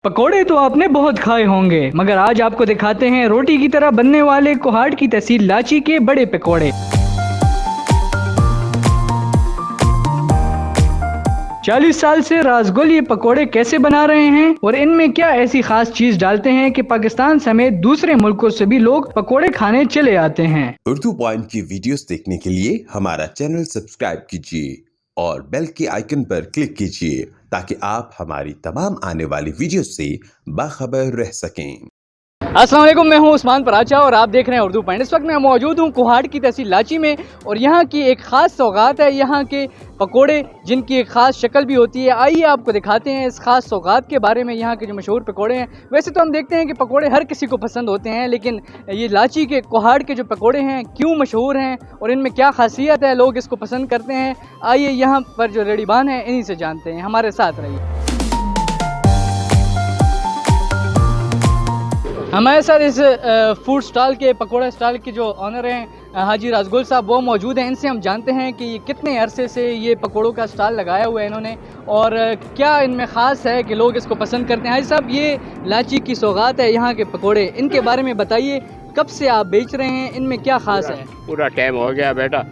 पकोड़े तो आपने बहुत खाए होंगे, मगर आज आपको दिखाते हैं रोटी की तरह बनने वाले कोहाट की तहसील लाची के बड़े पकोड़े। 40 साल से राजगुल ये पकोड़े कैसे बना रहे हैं और इनमें क्या ऐसी खास चीज डालते हैं कि पाकिस्तान समेत दूसरे मुल्कों से भी लोग पकोड़े खाने चले आते हैं। उर्दू पॉइंट की वीडियोस देखने के लिए हमारा चैनल सब्सक्राइब कीजिए और बेल के आइकन पर क्लिक कीजिए ताकि आप हमारी तमाम आने वाली वीडियो से बाखबर रह सकें। अस्सलाम वालेकुम, मैं हूं उस्मान पराचा और आप देख रहे हैं उर्दू पॉइंट। इस वक्त मैं मौजूद हूं कोहाट की तहसील लाची में और यहां की एक ख़ास सौगात है, यहां के पकोड़े जिनकी एक ख़ास शक्ल भी होती है। आइए आपको दिखाते हैं इस ख़ास सौगात के बारे में, यहां के जो मशहूर पकोड़े हैं। वैसे तो हम देखते हैं कि पकोड़े हर किसी को पसंद होते हैं, लेकिन ये लाची के कोहाट के जो पकोड़े हैं क्यों मशहूर हैं और इनमें क्या खासियत है, लोग इसको पसंद करते हैं। आइए यहाँ पर जो रेडीबान हैं इन्हीं से जानते हैं, हमारे साथ रहिए। हमारे साथ इस फूड स्टॉल के, पकोड़ा स्टॉल के जो ऑनर हैं हाजी राजगुल साहब, वो मौजूद हैं। इनसे हम जानते हैं कि कितने अरसे से ये पकोड़ों का स्टॉल लगाया हुआ है इन्होंने और क्या इनमें ख़ास है कि लोग इसको पसंद करते हैं। हाजी साहब, ये लाची की सौगात है यहाँ के पकोड़े, इनके बारे में बताइए, कब से आप बेच रहे हैं, इनमें क्या ख़ास है? पूरा टाइम हो गया बेटा,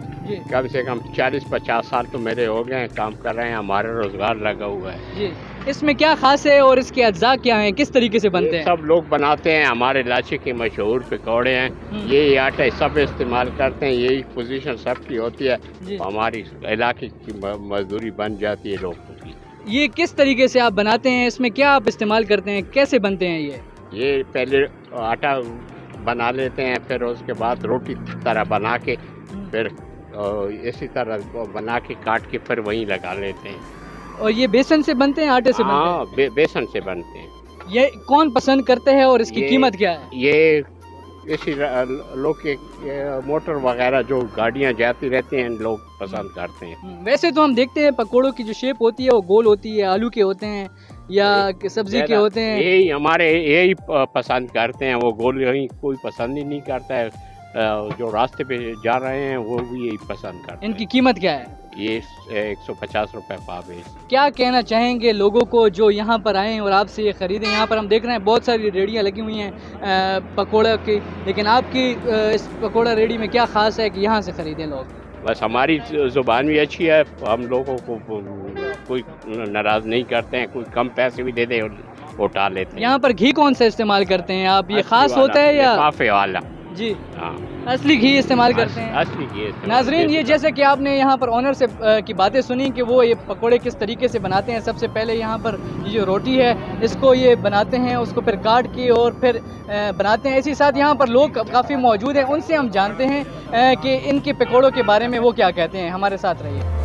कम से कम 40-50 साल तो मेरे हो गए हैं, काम कर रहे हैं, हमारा रोजगार लगा हुआ है जी। इसमें क्या खास है और इसके अज्जा क्या हैं, किस तरीके से बनते हैं? सब लोग बनाते हैं, हमारे लाची के मशहूर पकौड़े हैं। यही आटा सब इस्तेमाल करते हैं, यही पोजीशन सबकी होती है, हमारी इलाके की मजदूरी बन जाती है लोगों की। ये किस तरीके से आप बनाते हैं, इसमें क्या आप इस्तेमाल करते हैं, कैसे बनते हैं ये पहले आटा बना लेते हैं, फिर उसके बाद रोटी तरह बना के, फिर इसी तरह बना के काट के फिर वहीं लगा लेते हैं। और ये बेसन से बनते हैं, आटे से बनते हैं? हाँ, बेसन से बनते हैं। ये कौन पसंद करते हैं और इसकी कीमत क्या है? ये इसी लोग के मोटर वगैरह जो गाड़ियां जाती रहती हैं, लोग पसंद करते हैं। वैसे तो हम देखते हैं पकोड़ों की जो शेप होती है वो गोल होती है, आलू के होते हैं या सब्जी के होते हैं। यही हमारे यही पसंद करते हैं, वो गोल यही कोई पसंद ही नहीं करता है। जो रास्ते पे जा रहे हैं वो भी यही पसंद करते हैं। इनकी कीमत क्या है? ये 150 रुपए पाव है। क्या कहना चाहेंगे लोगों को जो यहाँ पर आए और आपसे ये ख़रीदें? यहाँ पर हम देख रहे हैं बहुत सारी रेडियाँ लगी हुई हैं पकोड़ा की, लेकिन आपकी इस पकोड़ा रेडी में क्या ख़ास है कि यहाँ से ख़रीदें लोग? बस हमारी ज़ुबान भी अच्छी है, हम लोगों को कोई नाराज़ नहीं करते हैं, कोई कम पैसे भी दे दे उठा लेते हैं। यहाँ पर घी कौन सा इस्तेमाल करते हैं आप? ये ख़ास होता है या काफ़े वाला? जी हाँ, असली घी इस्तेमाल करते हैं। असली घी। नाजरीन, ये जैसे कि आपने यहाँ पर ऑनर से की बातें सुनी कि वो ये पकोड़े किस तरीके से बनाते हैं। सबसे पहले यहाँ पर ये जो रोटी है इसको ये बनाते हैं, उसको फिर काट के और फिर बनाते हैं। इसी साथ यहाँ पर लोग काफ़ी मौजूद हैं, उनसे हम जानते हैं कि इनके पकोड़ों के बारे में वो क्या कहते हैं। हमारे साथ रहिए।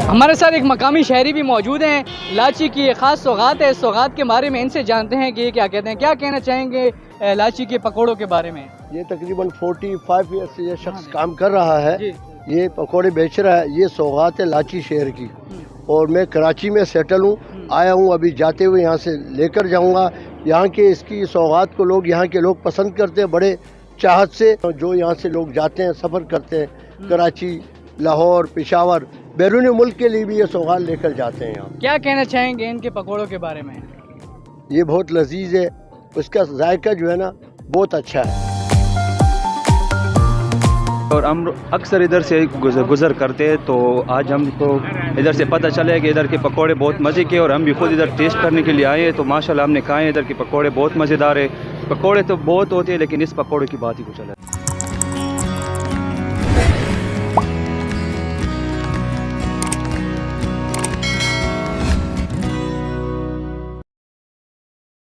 हमारे साथ एक मकामी शहरी भी मौजूद हैं। लाची की एक ख़ास सौगात है, इस सौगात के बारे में इनसे जानते हैं कि ये क्या कहते हैं। क्या कहना चाहेंगे लाची के पकोड़ों के बारे में? ये तकरीबन 45 ईयर से ये शख्स काम कर रहा है, ये पकोड़े बेच रहा है। ये सौगात है लाची शहर की और मैं कराची में सेटल हूँ, आया हूँ, अभी जाते हुए यहाँ से लेकर जाऊँगा। यहाँ के इसकी सौगात को लोग, यहाँ के लोग पसंद करते हैं बड़े चाहत से। जो यहाँ से लोग जाते हैं, सफ़र करते हैं, कराची, लाहौर, पेशावर, बैरून मुल्क के लिए भी ये सौगात लेकर जाते हैं यहाँ। क्या कहना चाहेंगे इनके पकोड़ों के बारे में? ये बहुत लजीज है, उसका जायका जो है ना बहुत अच्छा है। और हम अक्सर इधर से गुज़र करते हैं, तो आज हमको इधर से पता चला कि इधर के पकोड़े बहुत मज़े के, और हम भी खुद इधर टेस्ट करने के लिए आए हैं। तो माशाल्लाह हमने खाए, इधर के पकोड़े बहुत मज़ेदार है। पकोड़े तो बहुत होते हैं लेकिन इस पकोड़े की बात ही कुछ अलग है।